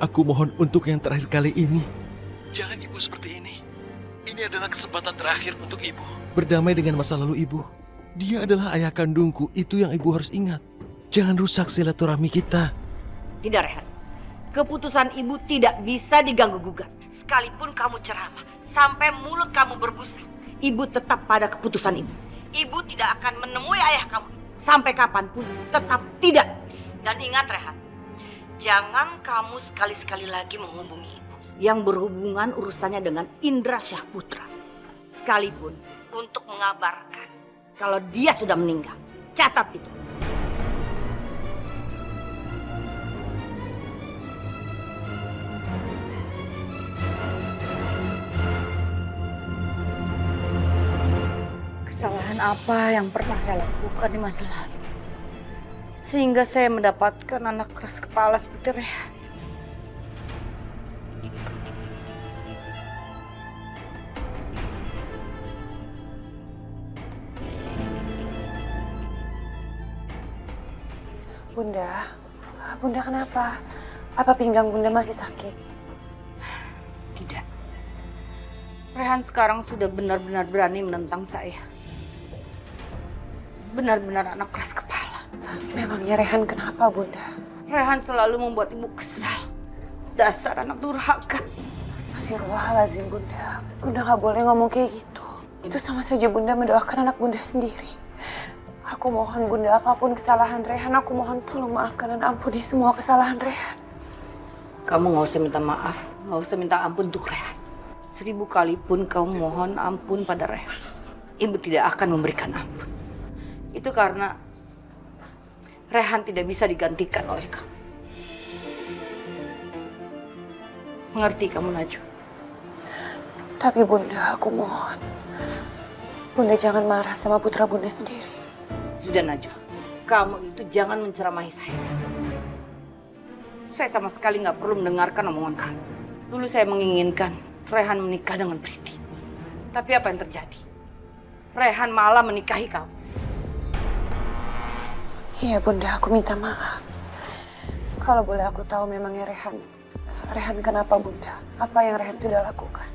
aku mohon untuk yang terakhir kali ini. Jangan ibu seperti ini. Ini adalah kesempatan terakhir untuk ibu. Berdamai dengan masa lalu ibu. Dia adalah ayah kandungku, itu yang ibu harus ingat. Jangan rusak silaturahmi kita. Tidak, Rehan. Keputusan ibu tidak bisa diganggu-gugat. Sekalipun kamu ceramah, sampai mulut kamu berbusa, ibu tetap pada keputusan ibu. Ibu tidak akan menemui ayah kamu. Sampai kapanpun, tetap tidak. Dan ingat, Rehan, jangan kamu sekali-sekali lagi menghubungi ibu yang berhubungan urusannya dengan Indra Syahputra. Sekalipun untuk mengabarkan kalau dia sudah meninggal. Catat itu. Kesalahan apa yang pernah saya lakukan di masa lalu? Sehingga saya mendapatkan anak keras kepala seperti Rehan. Bunda kenapa? Apa pinggang Bunda masih sakit? Tidak. Rehan sekarang sudah benar-benar berani menentang saya. Benar-benar anak keras kepala. Memangnya Rehan kenapa, Bunda? Rehan selalu membuat ibu kesal. Dasar anak durhaka. Astagfirullahaladzim, Bunda. Bunda gak boleh ngomong kayak gitu. Itu sama saja Bunda mendoakan anak Bunda sendiri. Aku mohon Bunda, apapun kesalahan Rehan, aku mohon tolong maafkan dan ampuni semua kesalahan Rehan. Kamu gak usah minta maaf, gak usah minta ampun untuk Rehan. 1000 kali pun kau mohon ampun pada Rehan, ibu tidak akan memberikan ampun. Itu karena Rehan tidak bisa digantikan oleh kamu. Mengerti kamu, Najwa? Tapi Bunda, aku mohon. Bunda jangan marah sama putra Bunda sendiri. Sudah, Najwa. Kamu itu jangan menceramahi saya. Saya sama sekali nggak perlu mendengarkan omongan kamu. Dulu saya menginginkan Rehan menikah dengan Priti. Tapi apa yang terjadi? Rehan malah menikahi kamu. Iya Bunda, aku minta maaf. Kalau boleh aku tahu memangnya Rehan kenapa Bunda? Apa yang Rehan sudah lakukan?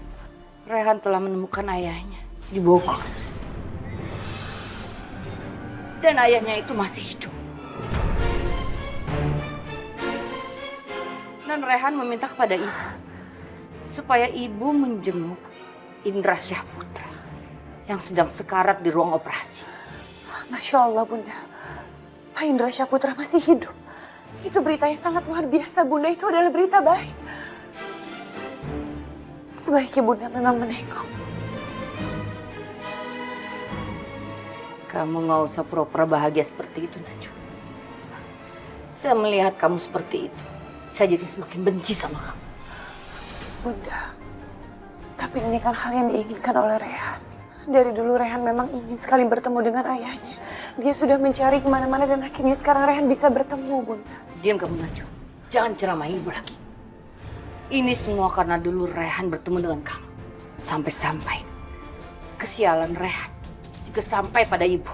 Rehan telah menemukan ayahnya di Bogor. Dan ayahnya itu masih hidup. Dan Rehan meminta kepada ibu supaya ibu menjenguk Indra Syahputra yang sedang sekarat di ruang operasi. Masya Allah Bunda, Pak Indra Syahputra masih hidup. Itu berita yang sangat luar biasa Bunda, itu adalah berita baik. Sebaiknya Bunda memang menengok. Kamu gak usah pura-pura bahagia seperti itu, Najwa. Saya melihat kamu seperti itu, saya jadi semakin benci sama kamu. Bunda, tapi ini kan hal yang diinginkan oleh Rehan. Dari dulu Rehan memang ingin sekali bertemu dengan ayahnya. Dia sudah mencari kemana-mana dan akhirnya sekarang Rehan bisa bertemu, Bunda. Diam kamu, Najwa. Jangan ceramahi ibu lagi. Ini semua karena dulu Rehan bertemu dengan kamu. Sampai-sampai kesialan Rehan juga sampai pada ibu.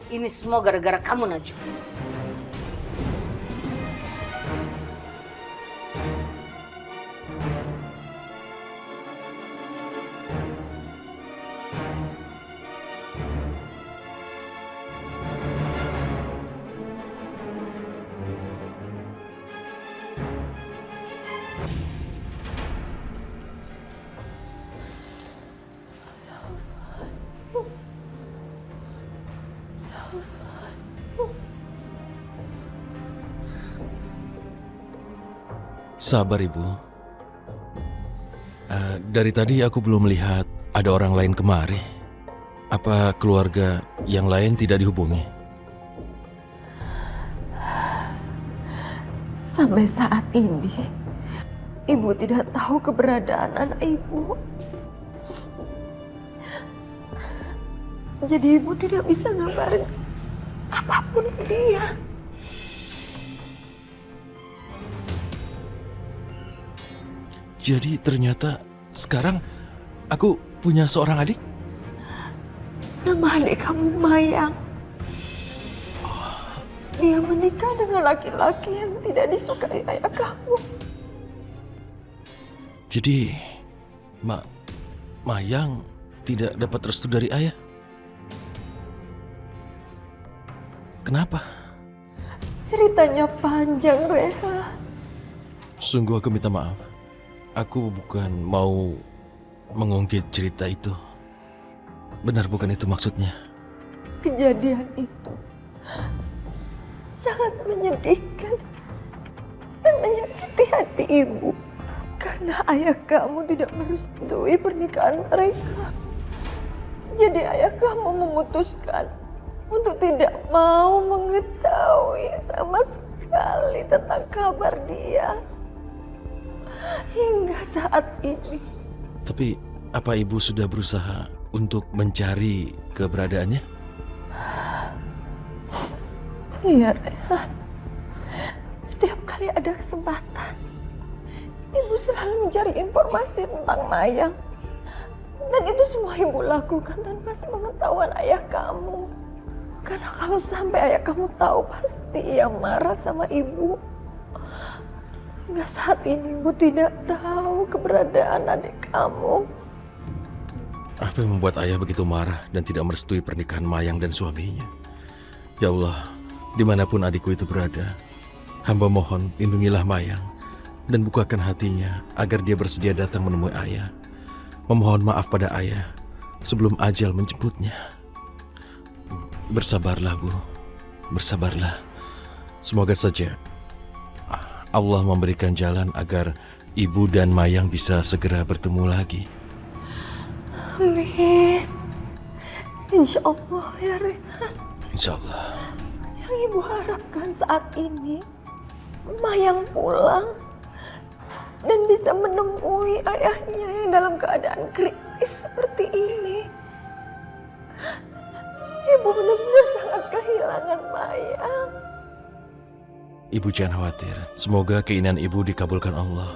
Ini semua gara-gara kamu, Najwa. Sabar Ibu. Dari tadi aku belum melihat ada orang lain kemari. Apa keluarga yang lain tidak dihubungi? Sampai saat ini, Ibu tidak tahu keberadaan anak Ibu. Jadi Ibu tidak bisa ngabarin apapun ke dia. Jadi ternyata sekarang aku punya seorang adik? Nama adik kamu Mayang. Dia menikah dengan laki-laki yang tidak disukai ayah kamu. Jadi, Mayang tidak dapat restu dari ayah? Kenapa? Ceritanya panjang, Rehan. Sungguh aku minta maaf. Aku bukan mau mengungkit cerita itu. Benar bukan itu maksudnya. Kejadian itu sangat menyedihkan dan menyakiti hati ibu. Karena ayah kamu tidak merestui pernikahan mereka. Jadi ayah kamu memutuskan untuk tidak mau mengetahui sama sekali tentang kabar dia. Hingga saat ini. Tapi apa ibu sudah berusaha untuk mencari keberadaannya? Iya, Rehan. Setiap kali ada kesempatan, ibu selalu mencari informasi tentang Mayang. Dan itu semua ibu lakukan tanpa sepengetahuan ayah kamu. Karena kalau sampai ayah kamu tahu, pasti ia marah sama ibu. Hingga saat ini ibu tidak tahu keberadaan adik kamu. Apa yang membuat ayah begitu marah dan tidak merestui pernikahan Mayang dan suaminya? Ya Allah, dimanapun adikku itu berada, hamba mohon lindungilah Mayang dan bukakan hatinya agar dia bersedia datang menemui ayah. Memohon maaf pada ayah sebelum ajal menjemputnya. Bersabarlah, Bu. Bersabarlah. Semoga saja Allah memberikan jalan agar ibu dan Mayang bisa segera bertemu lagi. Amin. Insya Allah ya, Rehan. Insya Allah. Yang ibu harapkan saat ini, Mayang pulang dan bisa menemui ayahnya yang dalam keadaan kritis seperti ini. Ibu benar-benar sangat kehilangan Mayang. Ibu jangan khawatir. Semoga keinginan ibu dikabulkan Allah.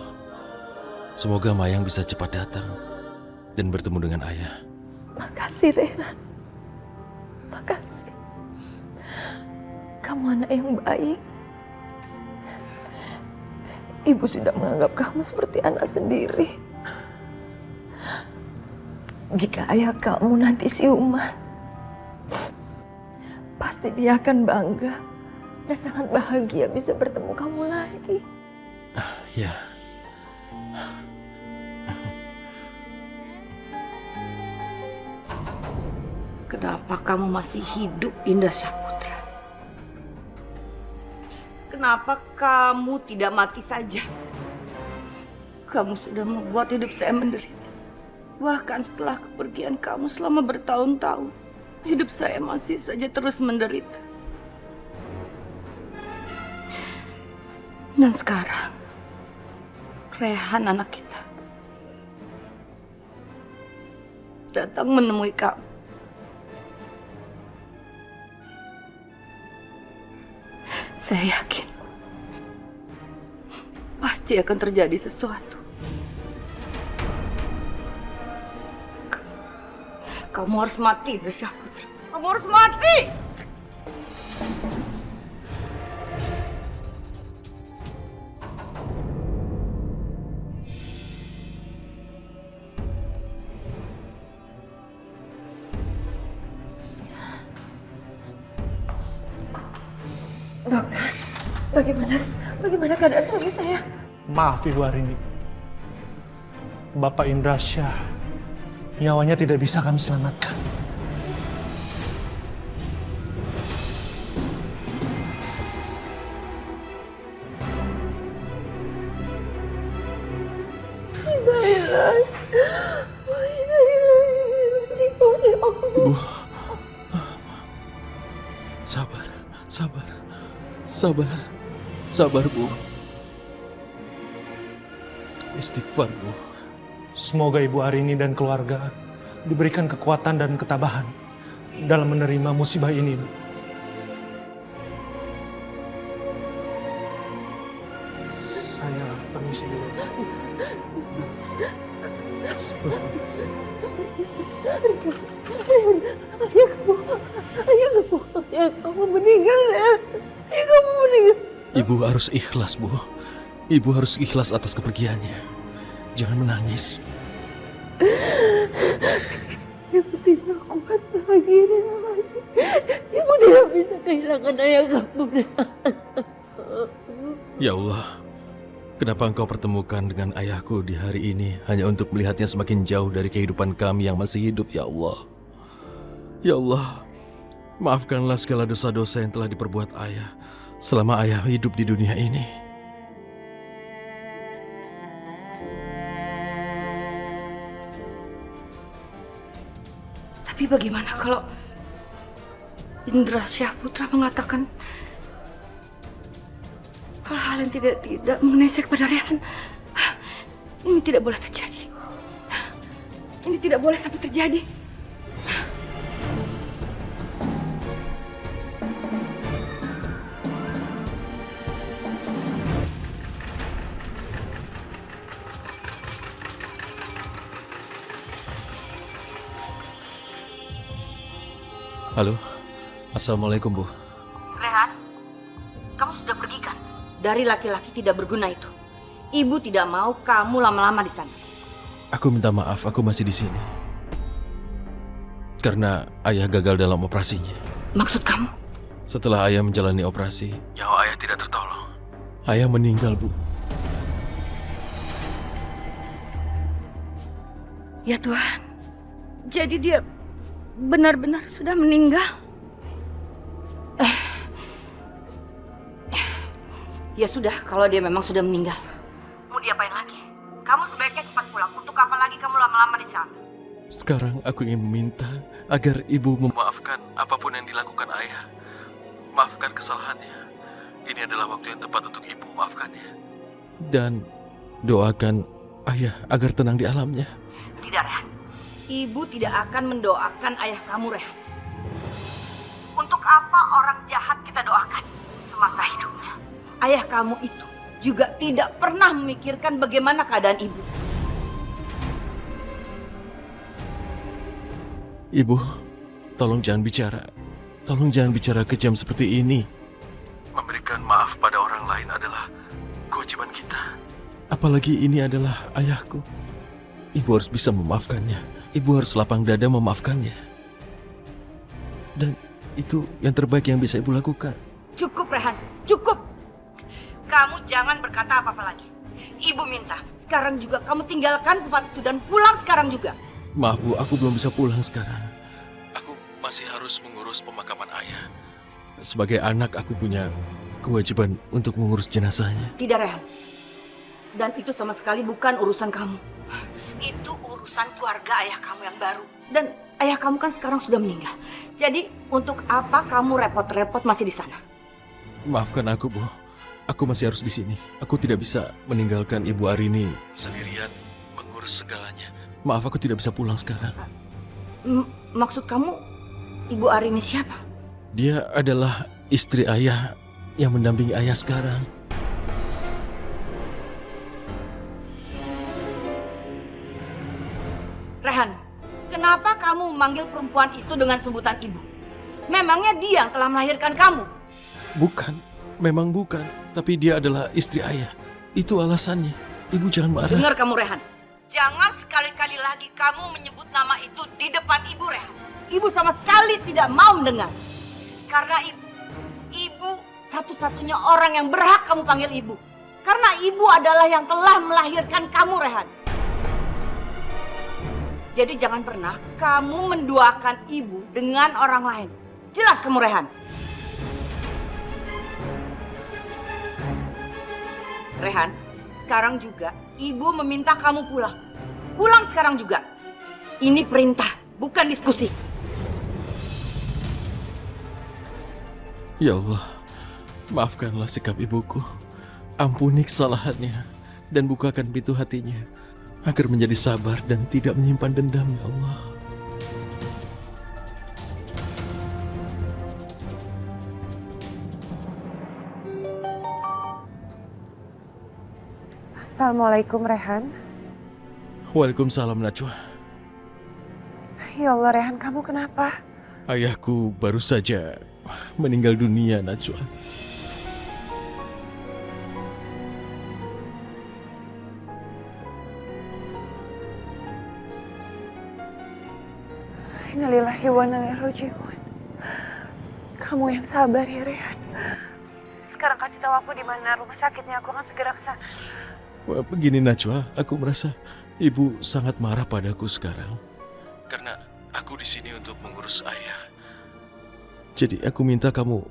Semoga Mayang bisa cepat datang dan bertemu dengan ayah. Makasih, Rehan. Makasih. Kamu anak yang baik. Ibu sudah menganggap kamu seperti anak sendiri. Jika ayah kamu nanti siuman, pasti dia akan bangga dan sangat bahagia bisa bertemu kamu lagi. Ya. Kenapa kamu masih hidup, Indah Saputra? Kenapa kamu tidak mati saja? Kamu sudah membuat hidup saya menderita. Bahkan setelah kepergian kamu selama bertahun-tahun, hidup saya masih saja terus menderita. Dan sekarang, Rehan anak kita datang menemui kamu. Saya yakin pasti akan terjadi sesuatu. Kamu harus mati, Indah Saputra. Kamu harus mati! Dokter, bagaimana keadaan suami saya? Maaf Ibu Arini. Bapak Indra Syah, nyawanya tidak bisa kami selamatkan. Ibu. Sabar, sabar. Sabar. Sabar, Bu. Istighfar, Bu. Semoga Ibu Arini dan keluarga diberikan kekuatan dan ketabahan dalam menerima musibah ini, Bu. Saya permisi dulu. Ayah kamu meninggal ya. Ayah kamu meninggal. Ibu harus ikhlas, Bu. Ibu harus ikhlas atas kepergiannya. jangan menangis. Ibu tidak kuat lagi, Rehan. Ibu tidak bisa kehilangan ayah kamu, Rehan. Ya Allah, kenapa Engkau pertemukan dengan ayahku di hari ini hanya untuk melihatnya semakin jauh dari kehidupan kami yang masih hidup, ya Allah. Ya Allah, maafkanlah segala dosa-dosa yang telah diperbuat ayah selama ayah hidup di dunia ini. Tapi bagaimana kalau Indra Syahputra mengatakan hal-hal yang tidak mengenai saya kepada Rehan? Ini tidak boleh terjadi. Ini tidak boleh sampai terjadi. Halo, Assalamualaikum Bu. Rehan, kamu sudah pergi kan? Dari laki-laki tidak berguna itu. Ibu tidak mau kamu lama-lama di sana. Aku minta maaf, aku masih di sini. Karena ayah gagal dalam operasinya. Maksud kamu? Setelah ayah menjalani operasi, nyawa ayah tidak tertolong. Ayah meninggal, Bu. Ya Tuhan, jadi dia benar-benar sudah meninggal. Ya sudah, kalau dia memang sudah meninggal, mau diapain lagi? Kamu sebaiknya cepat pulang. Untuk apa lagi kamu lama-lama di sana? Sekarang aku ingin meminta agar ibu memaafkan apapun yang dilakukan ayah. Maafkan kesalahannya. Ini adalah waktu yang tepat untuk ibu memaafkannya. Dan doakan ayah agar tenang di alamnya. Tidak, Rehan. Ibu tidak akan mendoakan ayah kamu, Rehan. Untuk apa orang jahat kita doakan semasa hidupnya? Ayah kamu itu juga tidak pernah memikirkan bagaimana keadaan ibu. Ibu, tolong jangan bicara. Tolong jangan bicara kejam seperti ini. Memberikan maaf pada orang lain adalah kewajiban kita. Apalagi ini adalah ayahku. Ibu harus bisa memaafkannya. Ibu harus lapang dada memaafkannya. Dan itu yang terbaik yang bisa ibu lakukan. Cukup, Rehan. Cukup. Kamu jangan berkata apa-apa lagi. Ibu minta, sekarang juga kamu tinggalkan tempat itu dan pulang sekarang juga. Maaf Bu, aku belum bisa pulang sekarang. Aku masih harus mengurus pemakaman ayah. Sebagai anak aku punya kewajiban untuk mengurus jenazahnya. Tidak, Rehan. Dan itu sama sekali bukan urusan kamu. Itu urusan keluarga ayah kamu yang baru. Dan ayah kamu kan sekarang sudah meninggal. Jadi untuk apa kamu repot-repot masih di sana? Maafkan aku, Bu. Aku masih harus di sini. Aku tidak bisa meninggalkan Ibu Arini sendirian mengurus segalanya. Maaf, aku tidak bisa pulang sekarang. Maksud kamu Ibu Arini siapa? Dia adalah istri ayah yang mendampingi ayah sekarang. Rehan, kenapa kamu memanggil perempuan itu dengan sebutan ibu? Memangnya dia yang telah melahirkan kamu? Bukan, memang bukan. Tapi dia adalah istri ayah. Itu alasannya. Ibu jangan marah. Dengar kamu, Rehan. Jangan sekali-kali lagi kamu menyebut nama itu di depan Ibu, Rehan. Ibu sama sekali tidak mau mendengar. Karena ibu satu-satunya orang yang berhak kamu panggil ibu. Karena ibu adalah yang telah melahirkan kamu, Rehan. Jadi jangan pernah kamu menduakan ibu dengan orang lain. Jelas kamu, Rehan? Rehan, sekarang juga ibu meminta kamu pulang. Pulang sekarang juga. Ini perintah, bukan diskusi. Ya Allah, maafkanlah sikap ibuku. Ampuni kesalahannya dan bukakan pintu hatinya agar menjadi sabar dan tidak menyimpan dendam, ya Allah. Assalamualaikum, Rehan. Waalaikumsalam, Najwa. Ya Allah, Rehan, kamu kenapa? Ayahku baru saja meninggal dunia, Najwa. Innalillahi wa inna ilaihi raji'un. Kamu yang sabar ya, Rehan. Sekarang kasih tahu aku di mana rumah sakitnya, aku akan segera ke sana. Begini Najwa, aku merasa ibu sangat marah padaku sekarang karena aku di sini untuk mengurus ayah. Jadi aku minta kamu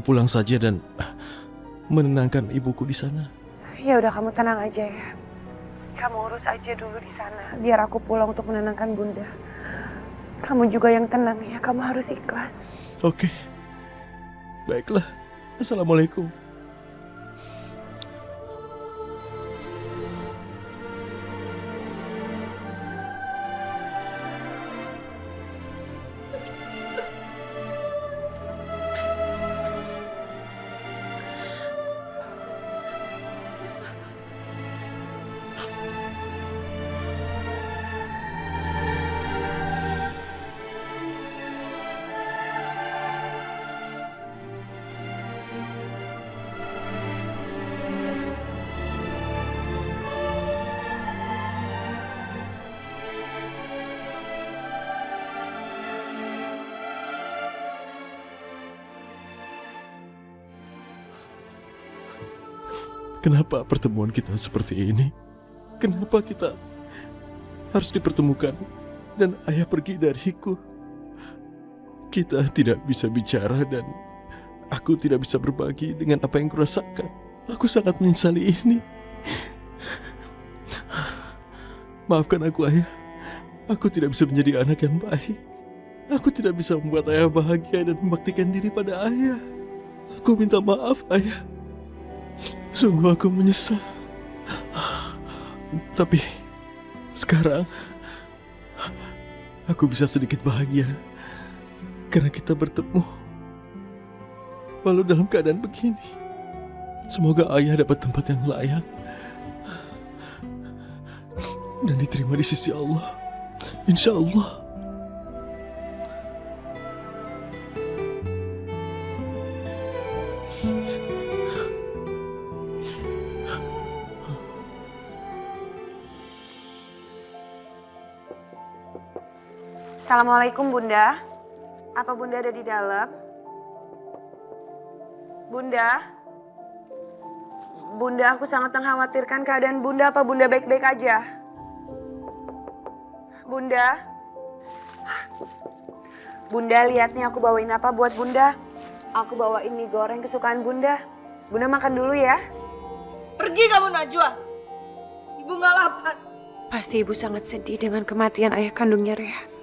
pulang saja dan menenangkan ibuku di sana. Ya udah, kamu tenang aja ya. Kamu urus aja dulu di sana, biar aku pulang untuk menenangkan Bunda. Kamu juga yang tenang ya, kamu harus ikhlas. Oke. Baiklah. Assalamualaikum. Kenapa pertemuan kita seperti ini? Kenapa kita harus dipertemukan dan ayah pergi dariku? Kita tidak bisa bicara dan aku tidak bisa berbagi dengan apa yang kurasakan. Aku sangat menyesali ini. Maafkan aku, ayah. Aku tidak bisa menjadi anak yang baik. Aku tidak bisa membuat ayah bahagia dan membaktikan diri pada ayah. Aku minta maaf, ayah. Sungguh aku menyesal. Tapi sekarang aku bisa sedikit bahagia karena kita bertemu. Walau dalam keadaan begini, semoga ayah dapat tempat yang layak dan diterima di sisi Allah. Insya Allah. Assalamualaikum Bunda. Apa Bunda ada di dalam? Bunda? Bunda, aku sangat mengkhawatirkan keadaan Bunda. Apa Bunda baik-baik aja? Bunda? Bunda, lihat nih aku bawain apa buat Bunda. Aku bawain mie goreng kesukaan Bunda. Bunda makan dulu ya. Pergi kamu Najwa. Ibu nggak lapar. Pasti ibu sangat sedih dengan kematian ayah kandungnya Rehan.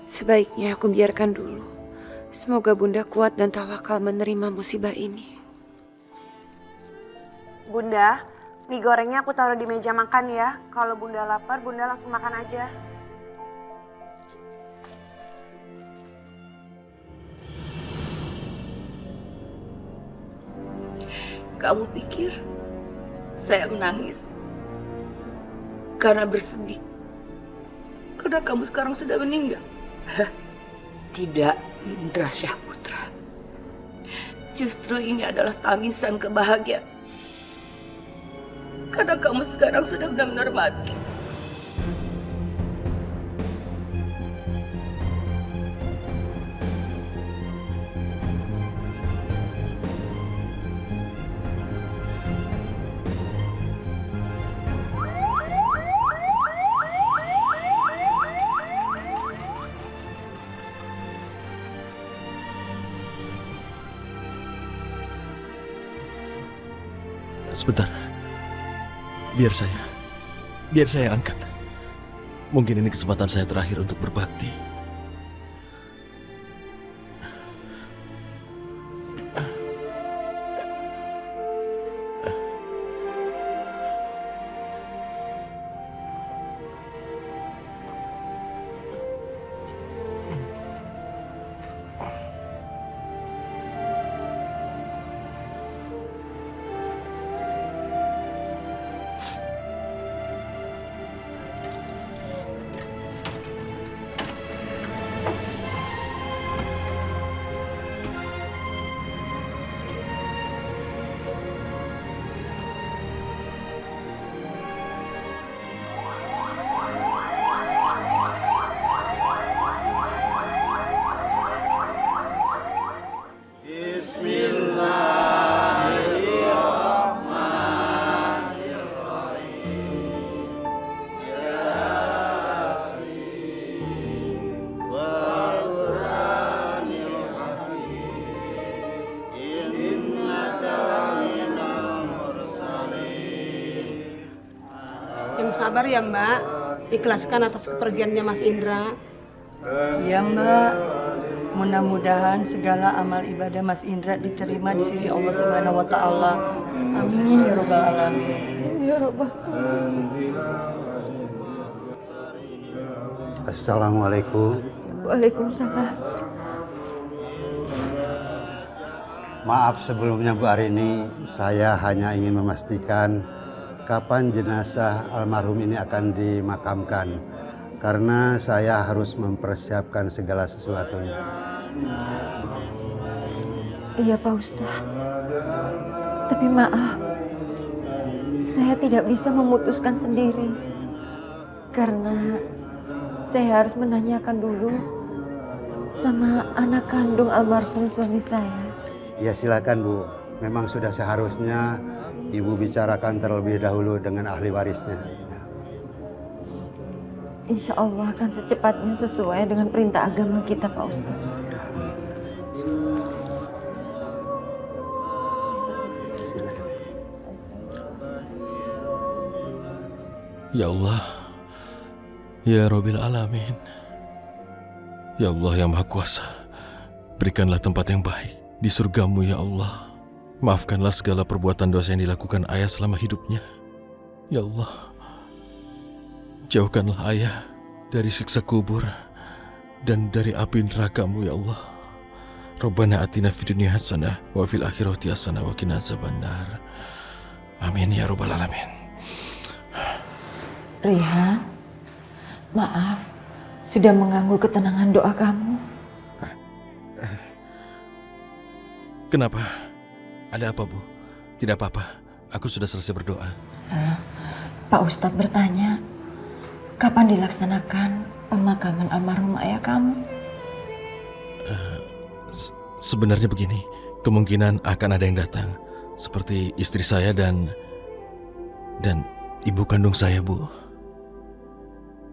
Sebaiknya aku biarkan dulu. Semoga Bunda kuat dan tawakal menerima musibah ini. Bunda, mie gorengnya aku taruh di meja makan ya. Kalau Bunda lapar, Bunda langsung makan aja. Kamu pikir saya menangis karena bersedih karena kamu sekarang sudah meninggal? Tidak, Indra Syahputra. Justru ini adalah tangisan kebahagiaan. Karena kamu sekarang sudah benar-benar mati. Sebentar. Biar saya angkat. Mungkin ini kesempatan saya terakhir untuk berbakti. sabar ya Mbak. Ikhlaskan atas kepergiannya Mas Indra. Ya Mbak, mudah-mudahan segala amal ibadah Mas Indra diterima di sisi Allah Subhanahu wa Ta'ala. Amin ya Rabbal Alamin. Ya Rabbal. Assalamualaikum. Waalaikumsalam. Maaf sebelumnya Bu Arini, saya hanya ingin memastikan kapan jenazah almarhum ini akan dimakamkan. Karena saya harus mempersiapkan segala sesuatunya. Iya Pak Ustadz. Tapi maaf, saya tidak bisa memutuskan sendiri. Karena saya harus menanyakan dulu sama anak kandung almarhum suami saya. Ya silakan Bu, memang sudah seharusnya Ibu bicarakan terlebih dahulu dengan ahli warisnya. Insya Allah akan secepatnya sesuai dengan perintah agama kita Pak Ustadz. Ya Allah, ya Rabbil Alamin, ya Allah yang Maha Kuasa, berikanlah tempat yang baik di surgamu ya Allah. Maafkanlah segala perbuatan dosa yang dilakukan ayah selama hidupnya. Ya Allah, jauhkanlah ayah dari siksa kubur dan dari api neraka-Mu ya Allah. Rabbana atina fid dunya hasanah wa fil akhirati hasanah wa qina azabannar. Amin ya Rabbal Alamin. Rihan, maaf sudah mengganggu ketenangan doa kamu. Kenapa? Ada apa, Bu? Tidak apa-apa. Aku sudah selesai berdoa. Pak Ustadz bertanya, kapan dilaksanakan pemakaman almarhum ayah kamu? Sebenarnya begini, kemungkinan akan ada yang datang. Seperti istri saya dan ibu kandung saya, Bu.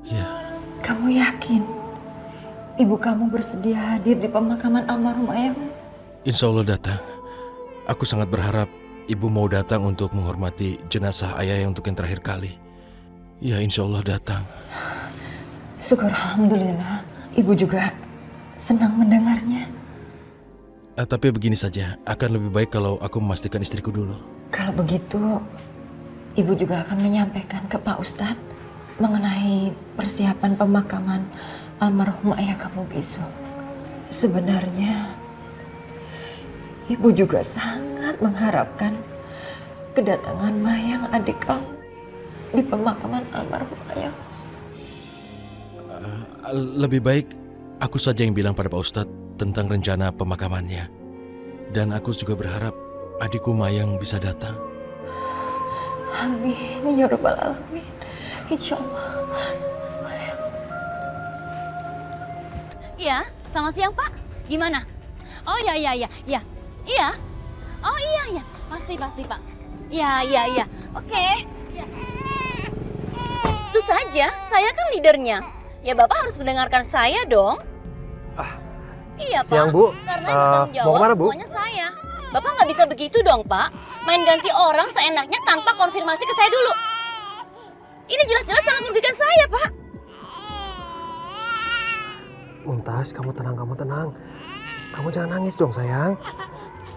Ya. Kamu yakin ibu kamu bersedia hadir di pemakaman almarhum ayahmu? Insya Allah datang. Aku sangat berharap ibu mau datang untuk menghormati jenazah ayah yang untuk yang terakhir kali. Ya, insya Allah datang. Syukur alhamdulillah, ibu juga senang mendengarnya. Tapi begini saja, akan lebih baik kalau aku memastikan istriku dulu. Kalau begitu, ibu juga akan menyampaikan ke Pak Ustadz mengenai persiapan pemakaman almarhum ayah kamu besok. Sebenarnya, ibu juga sangat mengharapkan kedatangan Mayang adik kamu di pemakaman almarhum ayah. Lebih baik aku saja yang bilang pada Pak Ustadz tentang rencana pemakamannya. Dan aku juga berharap adikku Mayang bisa datang. Amin ya Rabbal Alamin. Insya Allah. Iya, selamat siang Pak. Gimana? Oh iya. Oh iya. Pasti Pak. Iya. Oke. Itu saja, saya kan leadernya. Ya Bapak harus mendengarkan saya dong. Iya Pak. Siang Bu. Karena yang bertanggung jawab mau kemana Bu? semuanya saya. Bapak nggak bisa begitu dong Pak. Main ganti orang seenaknya tanpa konfirmasi ke saya dulu. Ini jelas-jelas sangat merugikan saya Pak. Mumtaz, kamu tenang. Kamu jangan nangis dong sayang.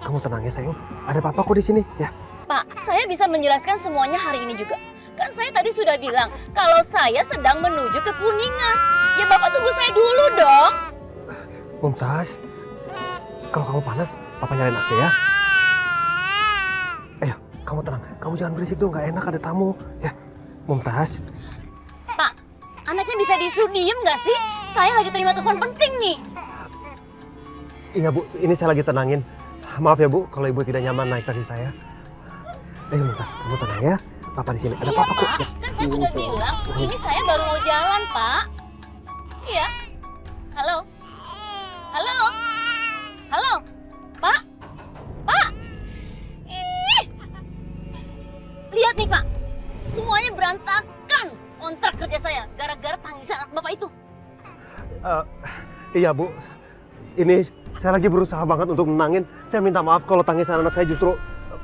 Kamu tenang ya sayang. Ada papaku di sini ya. Pak, saya bisa menjelaskan semuanya hari ini juga. Kan saya tadi sudah bilang kalau saya sedang menuju ke Kuningan. Ya Bapak tunggu saya dulu dong. Mumtaz, kalau kamu panas, papa nyalain AC ya. Ayo, kamu tenang. Kamu jangan berisik dong, gak enak ada tamu. Ya, Mumtaz. Pak, anaknya bisa disuruh diem nggak sih? Saya lagi terima telepon penting nih. Iya Bu, ini saya lagi tenangin. Maaf ya Bu, kalau Ibu tidak nyaman naik taksi saya. Ayo Mumtaz, kamu tenang ya. Papa di sini. Ada Iya papaku. Pak, Ya. kan saya sudah bilang ini saya baru mau jalan Pak. Iya. Halo. Pak. Ih. Lihat nih Pak, semuanya berantakan kontrak kerja saya gara-gara tangisan anak Bapak itu. Iya Bu, ini saya lagi berusaha banget untuk menangin. Saya minta maaf kalau tangisan anak saya justru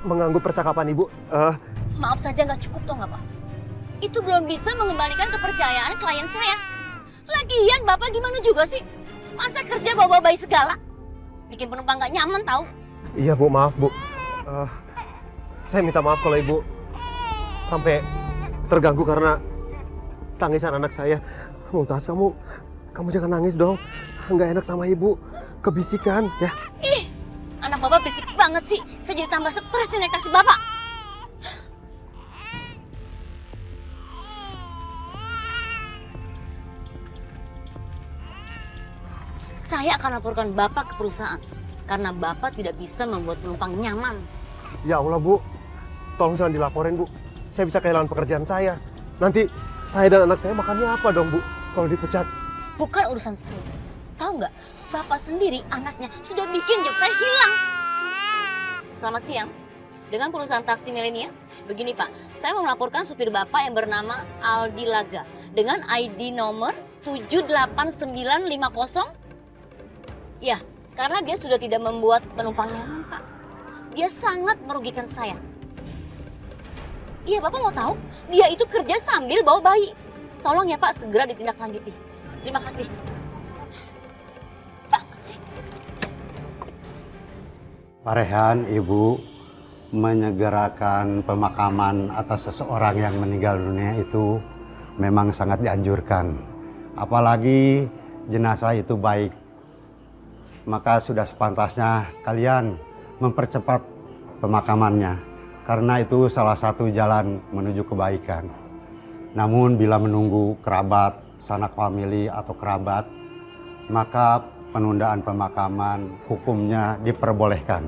mengganggu percakapan Ibu. Maaf saja nggak cukup toh nggak Pak? itu belum bisa mengembalikan kepercayaan klien saya. Lagian Bapak gimana juga sih? Masa kerja bawa bayi segala? Bikin penumpang gak nyaman tahu. Iya Bu, maaf Bu. Saya minta maaf kalau Ibu sampai terganggu karena tangisan anak saya. Mumtaz, kamu jangan nangis dong. Nggak enak sama Ibu. Kebisikan ya. Ih, anak Bapak berisik banget sih. Saya jadi tambah stres nih naik taksi Bapak. Saya akan laporkan Bapak ke perusahaan karena Bapak tidak bisa membuat penumpang nyaman. Ya Allah Bu, tolong jangan dilaporin Bu. Saya bisa kehilangan pekerjaan saya. Nanti saya dan anak saya makannya apa dong Bu kalau dipecat? Bukan urusan saya. Tahu nggak, Bapak sendiri anaknya sudah bikin job saya hilang. Selamat siang. Dengan perusahaan taksi milenial, begini Pak, saya mau melaporkan supir Bapak yang bernama Aldi Laga dengan ID nomor 78950. Ya, karena dia sudah tidak membuat penumpang nyaman, Pak. Dia sangat merugikan saya. Iya, Bapak mau tahu? Dia itu kerja sambil bawa bayi. Tolong ya, Pak, segera ditindaklanjuti. Terima kasih. Banget sih. Pak Rehan, Ibu, menyegerakan pemakaman atas seseorang yang meninggal dunia itu memang sangat dianjurkan. Apalagi jenazah itu baik. Maka sudah sepantasnya kalian mempercepat pemakamannya. Karena itu salah satu jalan menuju kebaikan. Namun bila menunggu kerabat, sanak famili atau kerabat, maka penundaan pemakaman hukumnya diperbolehkan.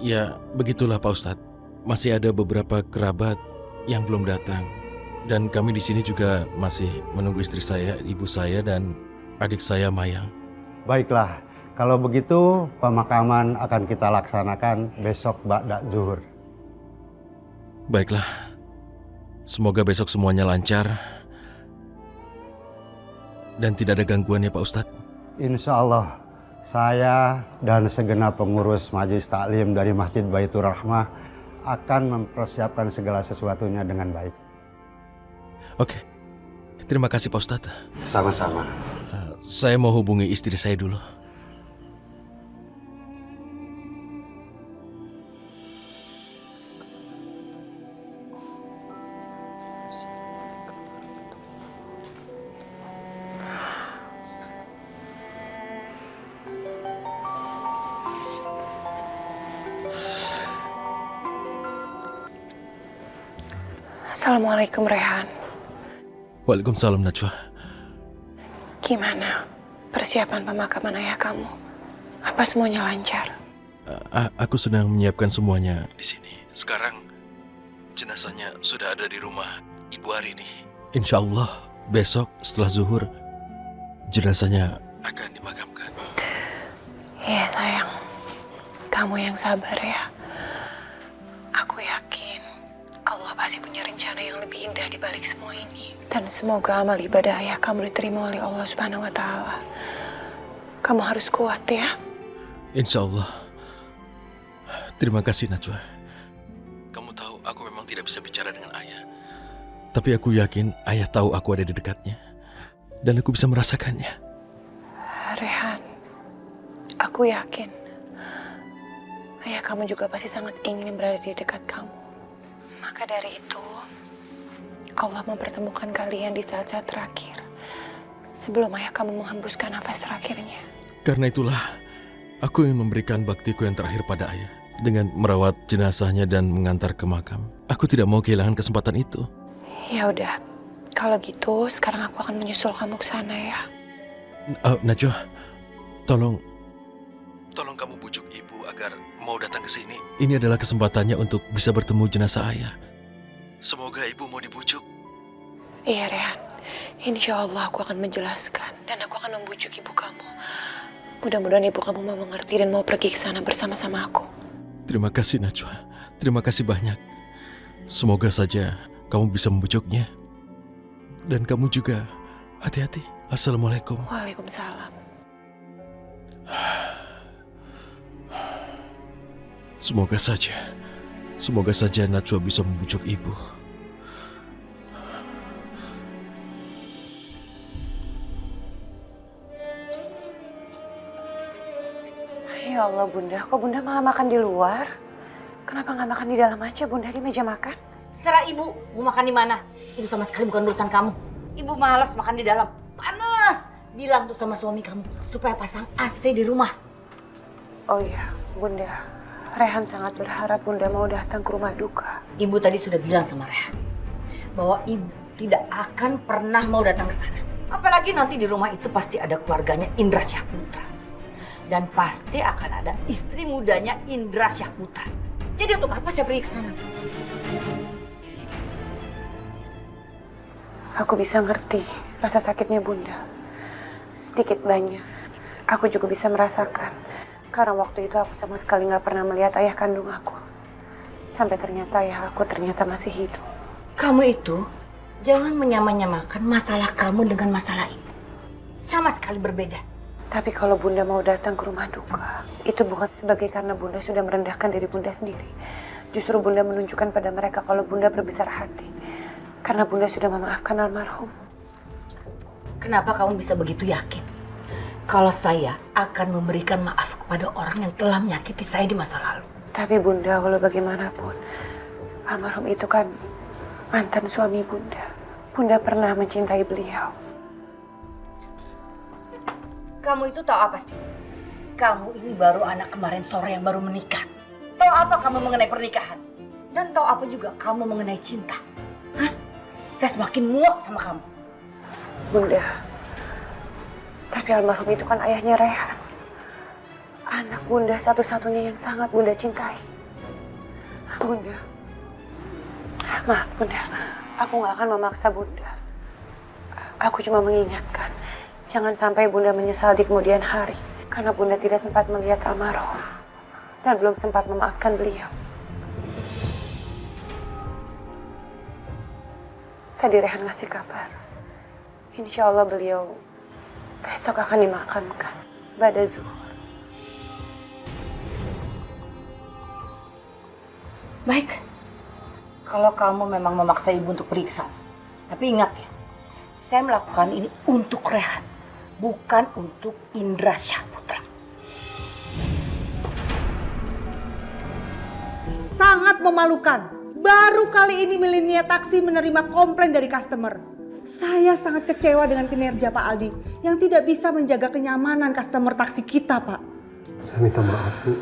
Ya, begitulah Pak Ustadz. Masih ada beberapa kerabat yang belum datang. Dan kami di sini juga masih menunggu istri saya, ibu saya, dan adik saya Mayang. Baiklah, kalau begitu pemakaman akan kita laksanakan besok ba'da zuhur. Baiklah. Semoga besok semuanya lancar. Dan tidak ada gangguan ya Pak Ustadz. Insya Allah, saya dan segenap pengurus Majelis Taklim dari Masjid Baitur Rahmah akan mempersiapkan segala sesuatunya dengan baik. Oke, terima kasih Pak Ustadz. Sama-sama. Saya mau hubungi istri saya dulu. Assalamualaikum Rehan. Waalaikumsalam Najwa. Gimana persiapan pemakaman ayah kamu? Apa semuanya lancar? Aku sedang menyiapkan semuanya di sini. Sekarang jenazahnya sudah ada di rumah Ibu Arini. Insya Allah besok setelah zuhur jenazahnya akan dimakamkan. Iya sayang, kamu yang sabar ya. Aku yakin Allah pasti punya rencana yang lebih indah di balik semua ini. Dan semoga amal ibadah ayah kamu diterima oleh Allah Subhanahu wa Ta'ala. Kamu harus kuat ya. Insya Allah. Terima kasih Najwa. Kamu tahu aku memang tidak bisa bicara dengan ayah. Tapi aku yakin ayah tahu aku ada di dekatnya. Dan aku bisa merasakannya. Rehan, aku yakin ayah kamu juga pasti sangat ingin berada di dekat kamu. Maka dari itu, Allah mempertemukan kalian di saat-saat terakhir sebelum ayah kamu menghembuskan nafas terakhirnya. Karena itulah aku ingin memberikan baktiku yang terakhir pada ayah dengan merawat jenazahnya dan mengantar ke makam. Aku tidak mau kehilangan kesempatan itu. Ya udah, kalau gitu sekarang aku akan menyusul kamu ke sana ya. Najwa, tolong kamu bujuk ibu agar mau datang ke sini. Ini adalah kesempatannya untuk bisa bertemu jenazah ayah. Semoga ibu mau dibujuk. Iya Rehan, insya Allah aku akan menjelaskan dan aku akan membujuk ibu kamu. Mudah-mudahan ibu kamu mau mengerti dan mau pergi ke sana bersama-sama aku. Terima kasih Najwa, terima kasih banyak. Semoga saja kamu bisa membujuknya. Dan kamu juga hati-hati. Assalamualaikum. Waalaikumsalam. Semoga saja Najwa bisa membujuk ibu. Ya Allah Bunda, kok Bunda malah makan di luar? Kenapa nggak makan di dalam aja Bunda, di meja makan? Setelah ibu, mau makan di mana? Itu sama sekali bukan urusan kamu. Ibu malas makan di dalam, panas. Bilang tuh sama suami kamu supaya pasang AC di rumah. Oh iya, Bunda. Rehan sangat berharap Bunda mau datang ke rumah duka. Ibu tadi sudah bilang sama Rehan bahwa ibu tidak akan pernah mau datang ke sana. Apalagi nanti di rumah itu pasti ada keluarganya Indra Syahputra. Dan pasti akan ada istri mudanya Indra Syahputra. Jadi untuk apa saya pergi ke sana? Aku bisa ngerti rasa sakitnya Bunda. Sedikit banyak. Aku juga bisa merasakan. Karena waktu itu aku sama sekali nggak pernah melihat ayah kandung aku. Sampai ternyata ayah aku ternyata masih hidup. Kamu itu jangan menyamakan masalah kamu dengan masalah ibu. Sama sekali berbeda. Tapi kalau Bunda mau datang ke rumah duka, itu bukan sebagai karena Bunda sudah merendahkan diri Bunda sendiri. Justru Bunda menunjukkan pada mereka kalau Bunda berbesar hati. Karena Bunda sudah memaafkan almarhum. Kenapa kamu bisa begitu yakin? Kalau saya akan memberikan maaf kepada orang yang telah menyakiti saya di masa lalu. Tapi Bunda, walau bagaimanapun, almarhum itu kan mantan suami Bunda. Bunda pernah mencintai beliau. Kamu itu tahu apa sih? Kamu ini baru anak kemarin sore yang baru menikah. Tahu apa kamu mengenai pernikahan? Dan tahu apa juga kamu mengenai cinta? Hah? Saya semakin muak sama kamu. Bunda, tapi almarhum itu kan ayahnya Rehan. Anak Bunda satu-satunya yang sangat Bunda cintai. Bunda, maaf Bunda, aku gak akan memaksa Bunda. Aku cuma mengingatkan, jangan sampai Bunda menyesal di kemudian hari. Karena Bunda tidak sempat melihat almarhum dan belum sempat memaafkan beliau. Tadi Rehan ngasih kabar, insya Allah beliau besok akan dimakamkan pada zuhur. Baik, kalau kamu memang memaksa ibu untuk pergi ke sana. Tapi ingat ya, saya melakukan ini untuk Rehan, bukan untuk Indra Syahputra. Sangat memalukan. Baru kali ini Milenia Taksi menerima komplain dari customer. Saya sangat kecewa dengan kinerja Pak Aldi yang tidak bisa menjaga kenyamanan customer taksi kita, Pak. Saya minta maaf, Bu.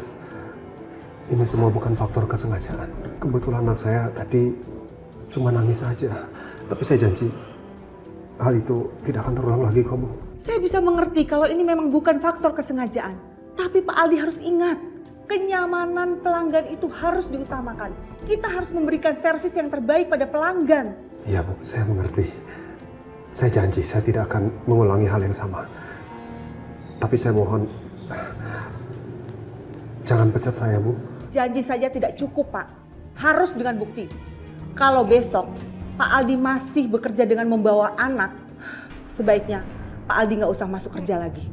Ini semua bukan faktor kesengajaan. Kebetulan anak saya tadi cuma nangis saja. Tapi saya janji, hal itu tidak akan terulang lagi kok, Bu. Saya bisa mengerti kalau ini memang bukan faktor kesengajaan. Tapi Pak Aldi harus ingat, kenyamanan pelanggan itu harus diutamakan. Kita harus memberikan servis yang terbaik pada pelanggan. Iya, Bu, saya mengerti. Saya janji saya tidak akan mengulangi hal yang sama. Tapi saya mohon, jangan pecat saya, Bu. Janji saja tidak cukup, Pak. Harus dengan bukti. Kalau besok Pak Aldi masih bekerja dengan membawa anak, sebaiknya Pak Aldi nggak usah masuk kerja lagi.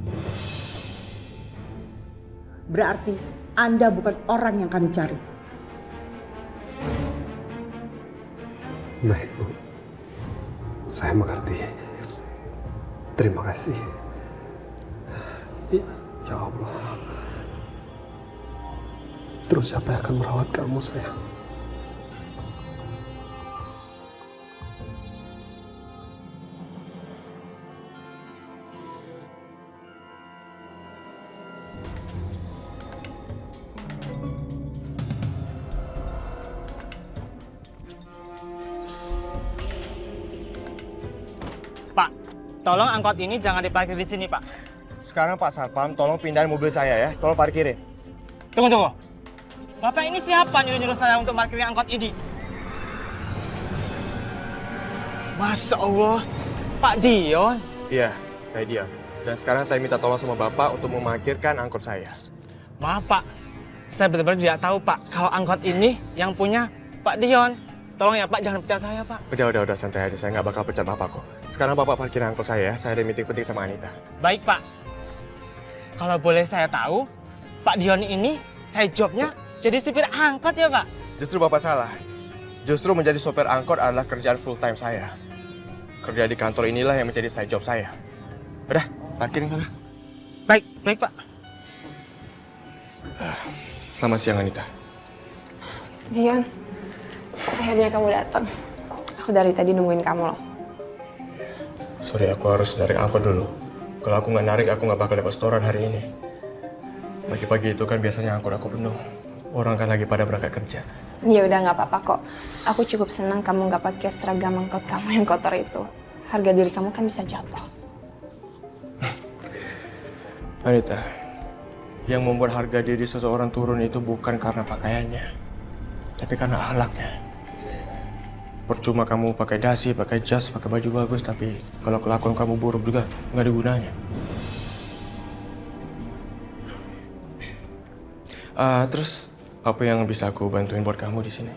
Berarti Anda bukan orang yang kami cari. Baik, Bu. Saya mengerti. Terima kasih. Ya Allah. Terus siapa yang akan merawat kamu, sayang? Pak, tolong angkot ini jangan diparkir di sini, Pak. Sekarang Pak Satpam, tolong pindahin mobil saya ya. Tolong parkirin. Tunggu. Bapak ini siapa nyuruh-nyuruh saya untuk parkirin angkot ini? Masya Allah, Pak Dion. Iya, saya Dion. Dan sekarang saya minta tolong sama Bapak untuk memarkirkan angkot saya. Maaf, Pak. Saya benar-benar tidak tahu, Pak, kalau angkot ini yang punya Pak Dion. Tolong ya, Pak, jangan pecat saya, Pak. Udah, santai aja. Saya nggak bakal pecat Bapak kok. Sekarang Bapak parkirin angkot saya ya. Saya ada meeting penting sama Anita. Baik, Pak. Kalau boleh saya tahu, Pak Dion ini saya jobnya jadi supir angkot ya, Pak? Justru Bapak salah. Justru menjadi sopir angkot adalah kerjaan full time saya. Kerja di kantor inilah yang menjadi side job saya. Udah, parkirin sana. Baik, Pak. Selamat siang, Anita. Dion, akhirnya kamu datang. Aku dari tadi nungguin kamu loh. Sorry, aku harus narik angkot dulu. Kalau aku nggak narik, aku nggak bakal dapat setoran hari ini. Pagi-pagi itu kan biasanya angkot aku penuh. Orang kan lagi pada berangkat kerja. Ya udah nggak apa-apa kok. Aku cukup senang kamu nggak pakai seragam angkot kamu yang kotor itu. Harga diri kamu kan bisa jatuh. Anita, yang membuat harga diri seseorang turun itu bukan karena pakaiannya, tapi karena akhlaknya. Percuma kamu pakai dasi, pakai jas, pakai baju bagus, tapi kalau kelakuan kamu buruk juga nggak ada gunanya. Terus apa yang bisa aku bantuin buat kamu di sini?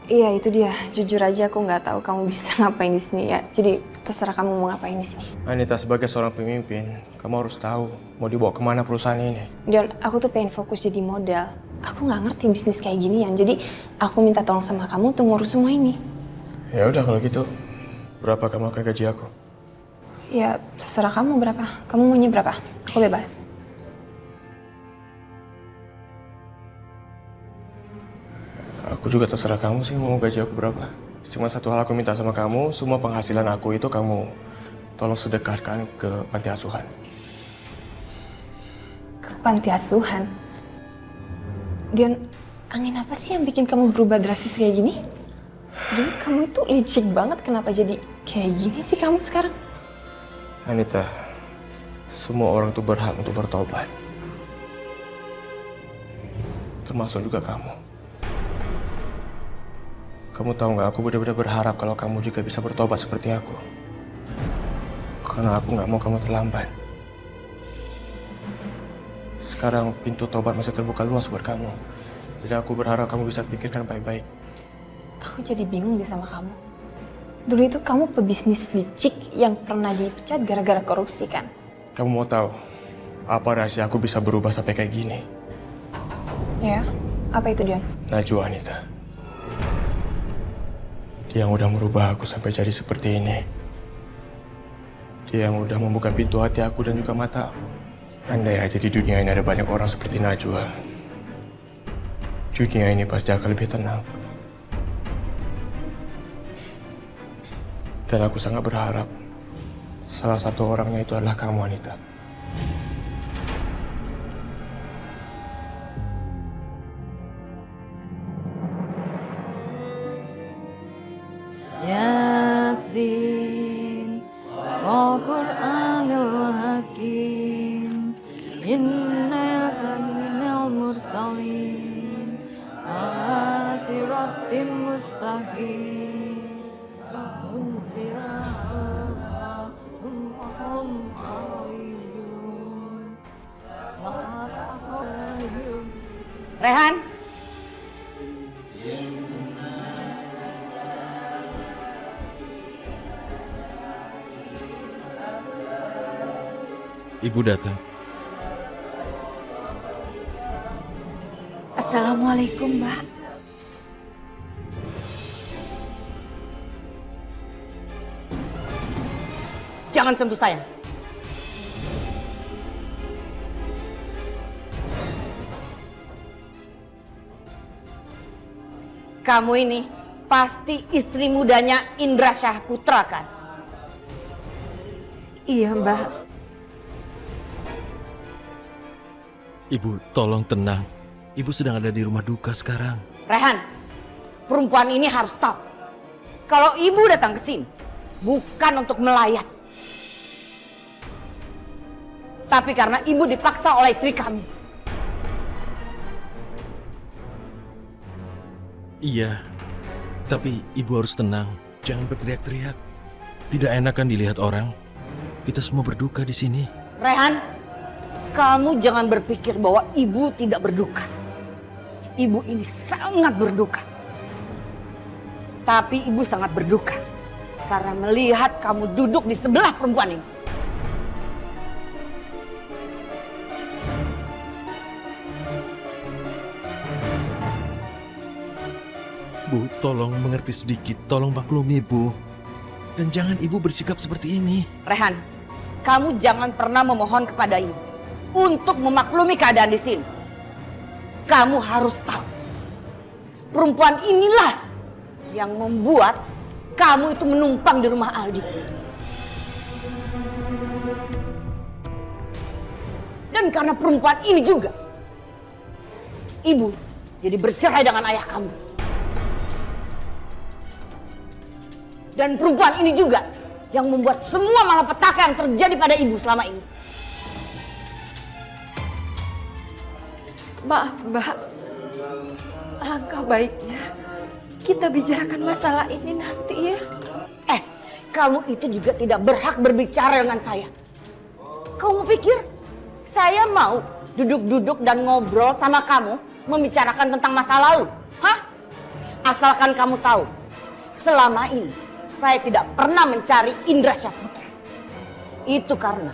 Iya itu dia. Jujur aja aku nggak tahu kamu bisa ngapain di sini ya. Jadi terserah kamu mau ngapain di sini. Anita, sebagai seorang pemimpin, kamu harus tahu mau dibawa kemana perusahaan ini. Dion, aku tuh pengen fokus jadi model. Aku nggak ngerti bisnis kayak ginian. Jadi aku minta tolong sama kamu untuk ngurus semua ini. Ya udah kalau gitu, berapa kamu akan gaji aku? Ya terserah kamu berapa. Kamu maunya berapa? Aku bebas. Aku juga terserah kamu sih mau gaji aku berapa. Cuma satu hal aku minta sama kamu, semua penghasilan aku itu kamu tolong sedekahkan ke panti asuhan. Ke panti asuhan? Dion, angin apa sih yang bikin kamu berubah drastis kayak gini? Dulu kamu itu licik banget, kenapa jadi kayak gini sih kamu sekarang? Anita, semua orang tuh berhak untuk bertobat. Termasuk juga kamu. Kamu tahu nggak, aku benar-benar berharap kalau kamu juga bisa bertobat seperti aku. Karena aku nggak mau kamu terlambat. Sekarang pintu tobat masih terbuka luas buat kamu. Jadi aku berharap kamu bisa pikirkan baik-baik. Aku jadi bingung deh sama kamu. Dulu itu kamu pebisnis licik yang pernah dipecat gara-gara korupsi kan? Kamu mau tahu apa rahasia aku bisa berubah sampai kayak gini? Ya, apa itu Dion? Najwa, Anita. Dia yang udah merubah aku sampai jadi seperti ini. Dia yang udah membuka pintu hati aku dan juga mata aku. Andai aja di dunia ini ada banyak orang seperti Najwa, dunia ini pasti akan lebih tenang. Dan aku sangat berharap salah satu orangnya itu adalah kamu, Anita. Yasin wal Qur'anul Hakim innal minal mursalin ala siratim mustaqim Rehan, Ibu datang. Assalamualaikum, Mbak. jangan sentuh saya. Kamu ini pasti istri mudanya Indra Syahputra kan? Iya, Mbak. Ibu, tolong tenang. Ibu sedang ada di rumah duka sekarang. Rehan, perempuan ini harus tahu kalau ibu datang ke sini bukan untuk melayat, tapi karena ibu dipaksa oleh istri kami. Iya, tapi ibu harus tenang. Jangan berteriak-teriak. Tidak enak kan dilihat orang. Kita semua berduka di sini. Rehan, kamu jangan berpikir bahwa ibu tidak berduka. Ibu ini sangat berduka. Tapi ibu sangat berduka karena melihat kamu duduk di sebelah perempuan ini. Bu, tolong mengerti sedikit. Tolong maklumi, Bu. Dan jangan ibu bersikap seperti ini. Rehan, kamu jangan pernah memohon kepada ibu untuk memaklumi keadaan di sini. kamu harus tahu. Perempuan inilah yang membuat kamu itu menumpang di rumah Aldi. Dan karena perempuan ini juga, ibu jadi bercerai dengan ayah kamu. Dan perempuan ini juga yang membuat semua malapetaka yang terjadi pada ibu selama ini. Maaf, Mbak. Alangkah baiknya kita bicarakan masalah ini nanti ya. Kamu itu juga tidak berhak berbicara dengan saya. Kamu pikir saya mau duduk-duduk dan ngobrol sama kamu membicarakan tentang masa lalu? Hah? Asalkan kamu tahu, selama ini saya tidak pernah mencari Indra Syaputra. Itu karena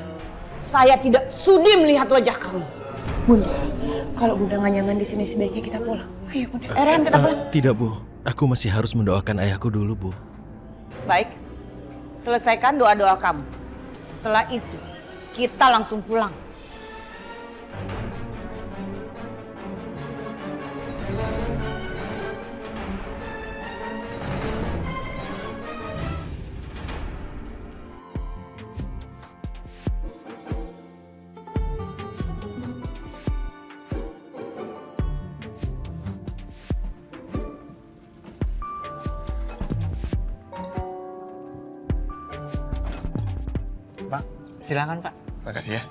saya tidak sudi melihat wajah kamu. Bunda, kalau Bunda nggak nyaman di sini sebaiknya kita pulang. Ayo Bunda. Rehan, kita pulang. Tidak, Bu. Aku masih harus mendoakan ayahku dulu, Bu. Baik, selesaikan doa-doa kamu. Setelah itu, kita langsung pulang. Pak, silakan Pak. Makasih ya.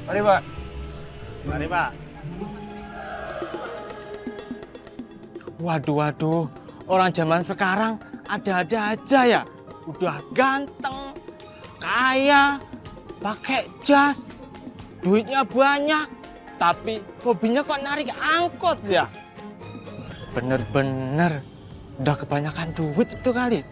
Mari Pak. Mari Pak. Waduh, orang zaman sekarang ada-ada aja ya. Udah ganteng, kaya, pakai jas, duitnya banyak, tapi hobinya kok narik angkot ya. Bener-bener udah kebanyakan duit itu kali.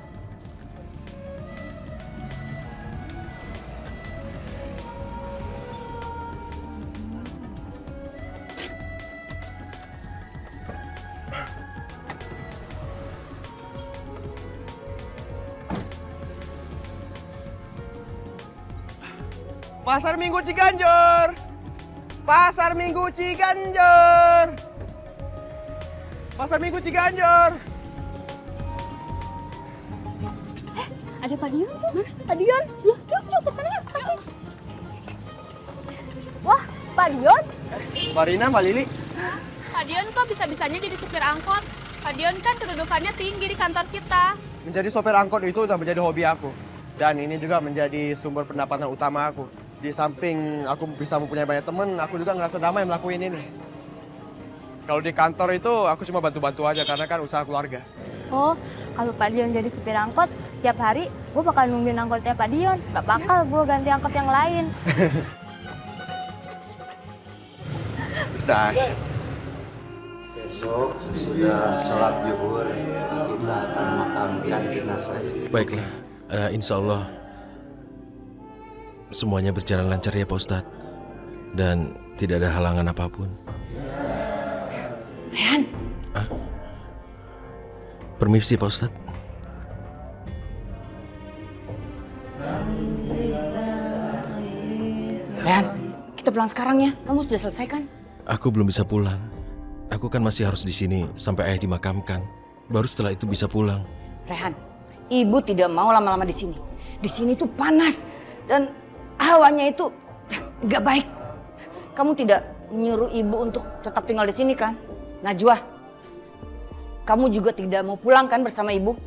Pasar Minggu Ciganjur. Pasar Minggu Ciganjur. Pasar Minggu Ciganjur. Ada Pak Dion tuh. Mana? Pak Dion. Yuk ke sana yuk. Wah, Pak Dion. Mbak Rina, Mbak Lili. Pak Dion kok bisa-bisanya jadi supir angkot? Pak Dion kan kedudukannya tinggi di kantor kita. Menjadi sopir angkot itu udah menjadi hobi aku. Dan ini juga menjadi sumber pendapatan utama aku. Di samping aku bisa mempunyai banyak teman, aku juga ngerasa damai melakukan ini. Kalau di kantor itu aku cuma bantu-bantu aja karena kan usaha keluarga. Oh, kalau Pak Dion jadi supir angkot, tiap hari gue bakal nungguin angkotnya Pak Dion. Gak bakal gue ganti angkot yang lain. Bisa aja. Besok sesudah sholat zuhur kita akan makamkan jenazah. Baiklah, insya Allah semuanya berjalan lancar ya Pak Ustadz. Dan tidak ada halangan apapun. Rehan. Permisi Pak Ustadz. Rehan, kita pulang sekarang ya. Kamu sudah selesai kan? Aku belum bisa pulang. Aku kan masih harus di sini sampai ayah dimakamkan. Baru setelah itu bisa pulang. Rehan, ibu tidak mau lama-lama di sini. Di sini tuh panas dan hawanya itu nggak baik. Kamu tidak menyuruh ibu untuk tetap tinggal di sini kan? Najwa, kamu juga tidak mau pulang kan bersama ibu?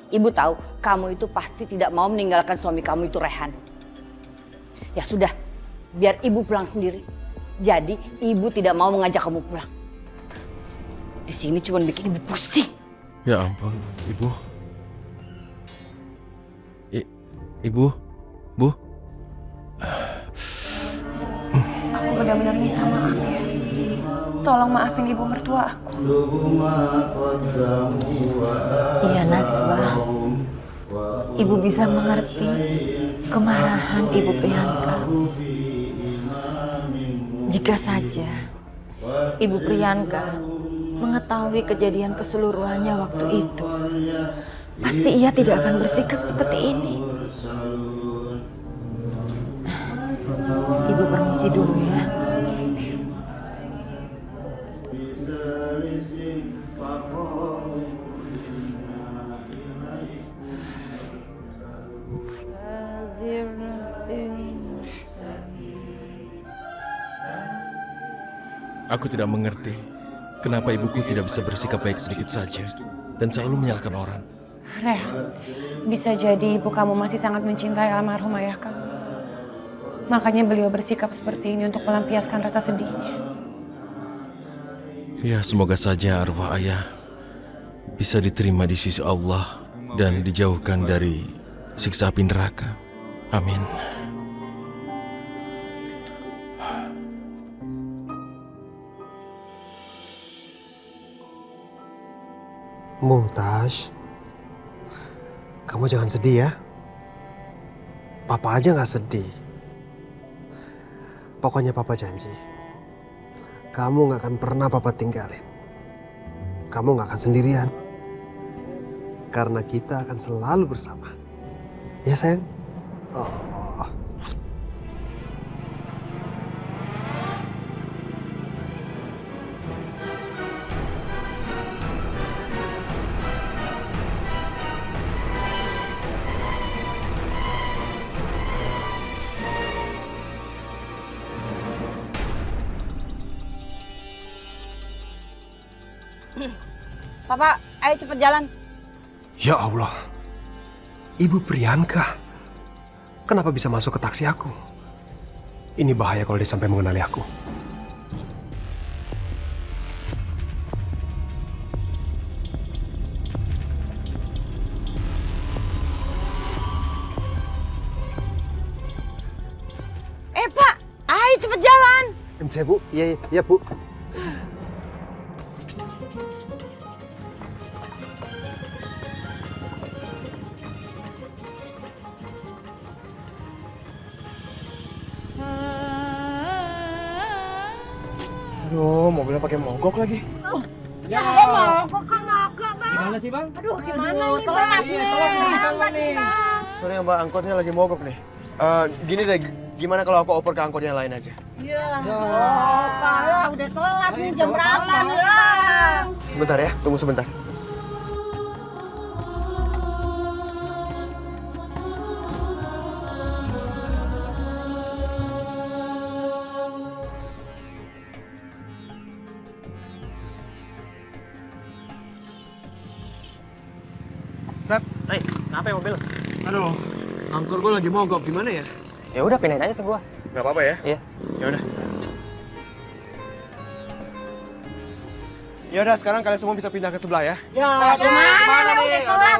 Ibu tahu kamu itu pasti tidak mau meninggalkan suami kamu itu Rehan. Ya sudah, biar ibu pulang sendiri. Jadi ibu tidak mau mengajak kamu pulang. Di sini cuma bikin ibu pusing. Ya ampun, Ibu. Ibu, Bu. Aku benar-benar minta maaf ya. Tolong maafin ibu mertua aku. Iya Najwa, Ibu bisa mengerti kemarahan Ibu Priyanka. Jika saja Ibu Priyanka mengetahui kejadian keseluruhannya waktu itu, pasti ia tidak akan bersikap seperti ini. Ibu permisi dulu ya. Aku tidak mengerti kenapa ibuku tidak bisa bersikap baik sedikit saja dan selalu menyalahkan orang. Rehan, bisa jadi ibu kamu masih sangat mencintai almarhum ayah kamu. Makanya beliau bersikap seperti ini untuk melampiaskan rasa sedihnya. Ya, semoga saja arwah ayah bisa diterima di sisi Allah dan dijauhkan dari siksa api neraka. Amin. Mumtaz, kamu jangan sedih ya. Papa aja nggak sedih. Pokoknya Papa janji, kamu nggak akan pernah Papa tinggalin. Kamu nggak akan sendirian. Karena kita akan selalu bersama. Ya sayang? Oh. Papa, ayo cepet jalan. Ya Allah, Ibu Priyanka, kenapa bisa masuk ke taksi aku? Ini bahaya kalau dia sampai mengenali aku. Pak, ayo cepet jalan. MC Bu, iya Bu. Aduh, mobilnya pakai mogok lagi. Ya, mogok kan agak, Bang. Gimana sih, Bang? Aduh, gimana nih, telat nih. Sorry ya, Mbak, angkotnya lagi mogok nih. Gini deh, gimana kalau aku oper ke angkot yang lain aja? Iya. Oh, parah, udah telat nih, jam berapa nih, Bang? Sebentar ya, tunggu sebentar. Sep, Hai, kenapa ya mobil? aduh, angkor gue lagi mogok, gimana ya? Ya udah pindahin aja ke gua. Gak apa-apa ya? Iya. Ya udah. Ya udah, sekarang kalian semua bisa pindah ke sebelah ya. Ya, gimana udah telat,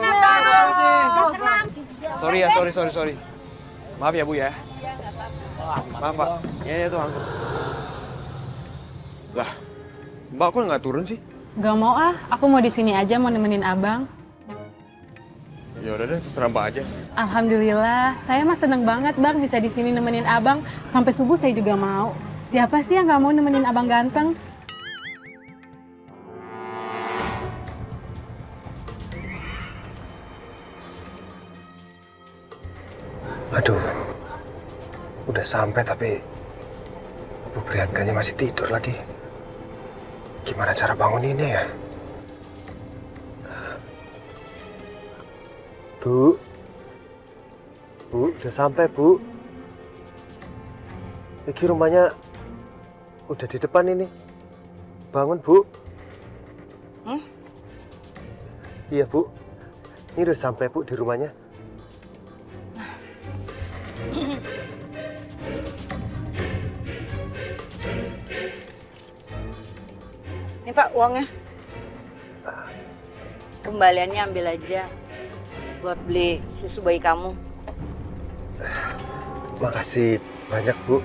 Sorry ya, sorry. Maaf ya, Bu ya. Maaf, Pak. Ya tuh angkot. Lah, Mbak kok nggak turun sih? Gak mau ah, aku mau di sini aja mau nemenin abang. Ya udah deh, terserah Mbak aja. Alhamdulillah, saya mah seneng banget bang bisa di sini nemenin abang. Sampai subuh saya juga mau. Siapa sih yang nggak mau nemenin abang ganteng? Aduh, udah sampai tapi Bu Priyankanya masih tidur lagi. Gimana cara banguninnya ya? Bu, udah sampai Bu. Ini rumahnya udah di depan ini. Bangun Bu. Iya Bu, ini udah sampai Bu di rumahnya. Ini Pak uangnya. Kembaliannya ambil aja buat beli susu bayi kamu. Makasih banyak Bu.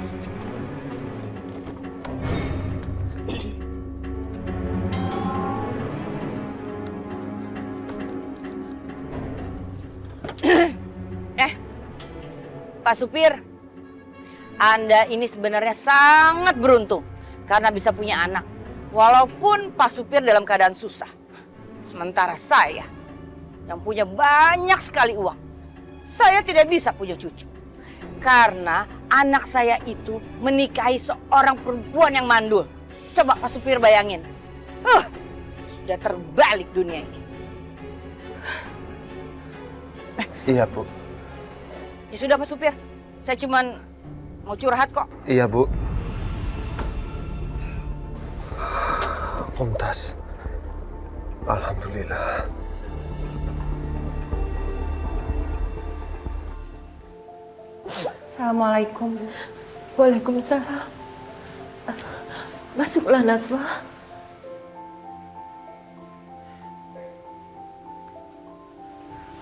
Pak Supir, Anda ini sebenarnya sangat beruntung karena bisa punya anak. Walaupun Pak Supir dalam keadaan susah. Sementara saya yang punya banyak sekali uang. Saya tidak bisa punya cucu. Karena anak saya itu menikahi seorang perempuan yang mandul. Coba Pak Supir bayangin. Sudah terbalik dunia ini. Iya, Bu. Ya sudah Pak Supir. Saya cuman mau curhat kok. Iya, Bu. Mumtaz. Alhamdulillah. Assalamualaikum. Waalaikumsalam. Masuklah Najwa.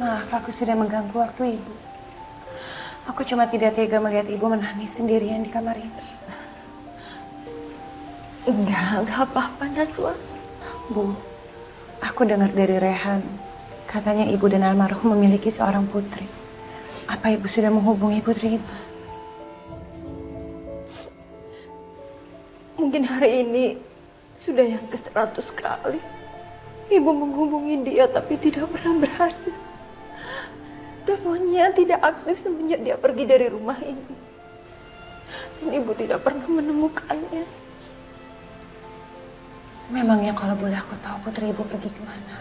Maaf, aku sudah mengganggu waktu ibu. Aku cuma tidak tega melihat ibu menangis sendirian di kamar ini. Enggak apa-apa Najwa. Bu, aku dengar dari Rehan, katanya ibu dan almarhum memiliki seorang putri. Apa ibu sudah menghubungi putri ibu? Mungkin hari ini sudah yang ke-100 kali. Ibu menghubungi dia tapi tidak pernah berhasil. Teleponnya tidak aktif semenjak dia pergi dari rumah ini. Dan ibu tidak pernah menemukannya. Memangnya kalau boleh aku tahu putri ibu pergi kemana?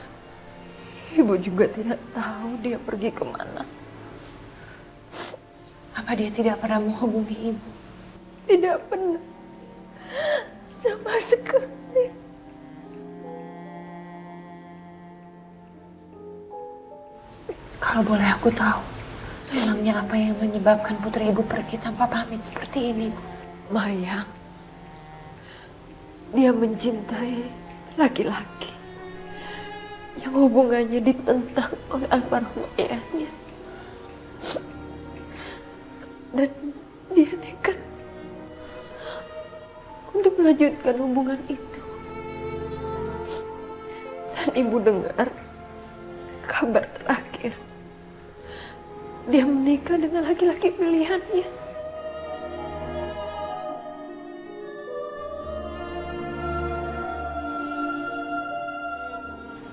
Ibu juga tidak tahu dia pergi kemana. Apa dia tidak pernah menghubungi ibu? Tidak pernah. Sama sekali. Kalau boleh aku tahu, memangnya apa yang menyebabkan putri ibu pergi tanpa pamit seperti ini, Bu? Mayang, dia mencintai laki-laki yang hubungannya ditentang oleh almarhum ayahnya. Dan dia nekat untuk melanjutkan hubungan itu. Dan ibu dengar kabar terakhir, dia menikah dengan laki-laki pilihannya.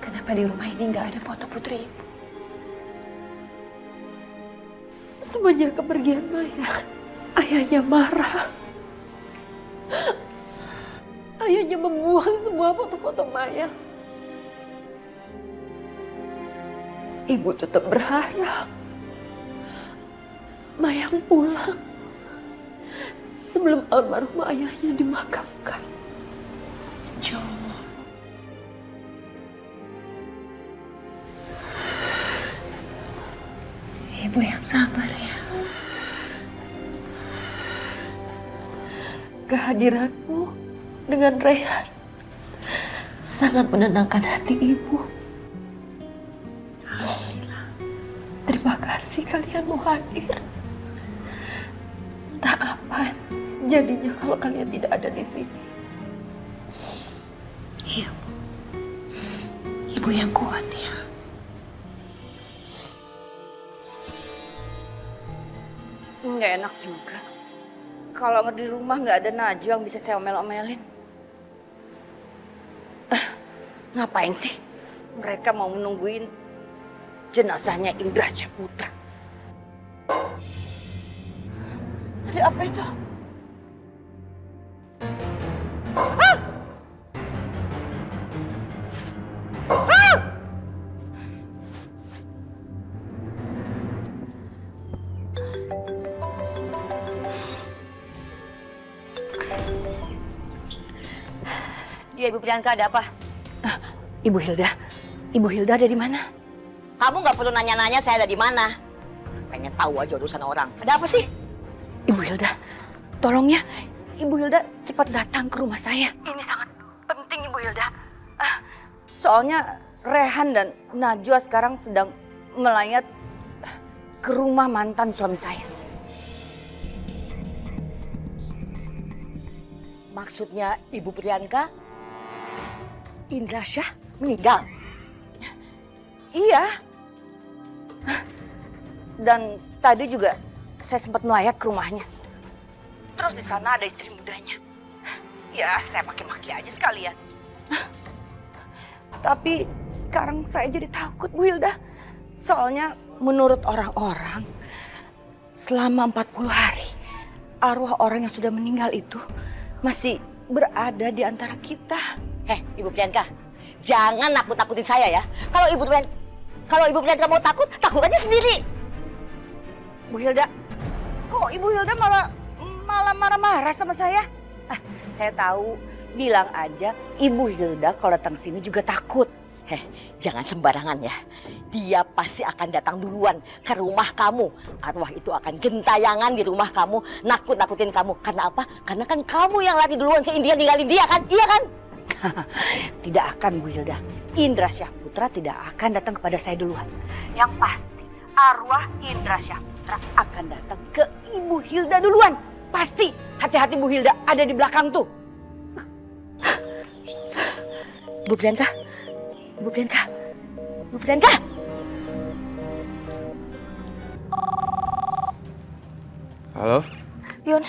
Kenapa di rumah ini nggak ada foto putri ibu? Semenjak kepergian Maya, ayahnya marah. Ayahnya membuang semua foto-foto Maya. Ibu tetap berharap Mayang pulang sebelum almarhum ayahnya dimakamkan. Insya Allah. Ibu yang sabar ya. Kehadiranmu dengan Rehan sangat menenangkan hati ibu. Terima kasih kalian mau hadir. Entah apa jadinya kalau kalian tidak ada di sini. Iya, Bu. Ibu yang kuat ya. Nggak enak juga. Kalau di rumah nggak ada Najwa yang bisa saya omel-omelin. Ngapain sih mereka mau menungguin jenazahnya Indra Syaputra? Ada apa itu? Ya, Ibu Priyanka, ada apa? Ibu Hilda, Ibu Hilda ada di mana? Kamu nggak perlu nanya-nanya saya ada di mana. Pengen tahu aja urusan orang. Ada apa sih? Ibu Hilda, tolong ya, Ibu Hilda cepat datang ke rumah saya. Ini sangat penting, Ibu Hilda. Soalnya Rehan dan Najwa sekarang sedang melayat ke rumah mantan suami saya. Maksudnya Ibu Priyanka, Indra Syah meninggal? Iya. Dan tadi juga saya sempat melayat ke rumahnya. Terus di sana ada istri mudanya. Ya, saya maki-maki aja sekalian. Tapi sekarang saya jadi takut, Bu Hilda. Soalnya menurut orang-orang, selama 40 hari, arwah orang yang sudah meninggal itu masih berada di antara kita. Ibu Priyanka, jangan nakut-nakutin saya ya. Kalau Ibu Priyanka mau takut, takut aja sendiri. Bu Hilda, kok Ibu Hilda malah marah-marah sama saya? Saya tahu, bilang aja Ibu Hilda kalau datang sini juga takut. Jangan sembarangan ya. Dia pasti akan datang duluan ke rumah kamu. Arwah itu akan gentayangan di rumah kamu, nakut-nakutin kamu. Karena apa? Karena kan kamu yang lari duluan ke India ninggalin dia kan? Iya kan? Tidak akan, Bu Hilda. Indra Syahputra tidak akan datang kepada saya duluan. Yang pasti arwah Indra Syahputra akan datang ke Ibu Hilda duluan. Pasti. Hati-hati Bu Hilda, ada di belakang tuh. Bu Priyanka. Bu Priyanka. Bu Priyanka. Halo? Dion,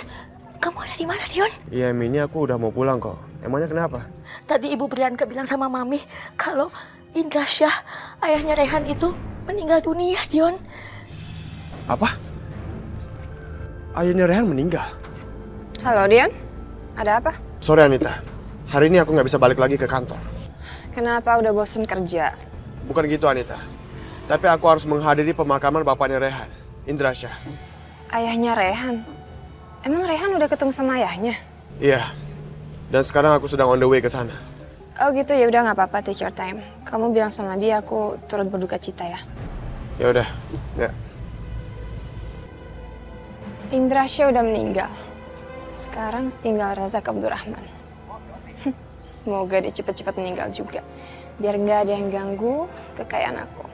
kamu ada di mana, Dion? Iya, ini aku udah mau pulang kok. Emangnya kenapa? Tadi Ibu Priyanka bilang sama Mami kalau Indra Syah, ayahnya Rehan itu meninggal dunia, Dion. Apa? Ayahnya Rehan meninggal? Halo Dion, ada apa? Sorry Anita, hari ini aku nggak bisa balik lagi ke kantor. Kenapa udah bosen kerja? Bukan gitu Anita, tapi aku harus menghadiri pemakaman bapaknya Rehan, Indra Syah. Ayahnya Rehan? Emang Rehan udah ketemu sama ayahnya? Iya, dan sekarang aku sedang on the way ke sana. Oh gitu, ya udah nggak apa-apa, take your time. Kamu bilang sama dia aku turut berduka cita ya. Ya udah, ya. Indra Syah udah meninggal. Sekarang tinggal Razak Abdurrahman. Semoga dia cepat-cepat meninggal juga. Biar nggak ada yang ganggu kekayaan aku.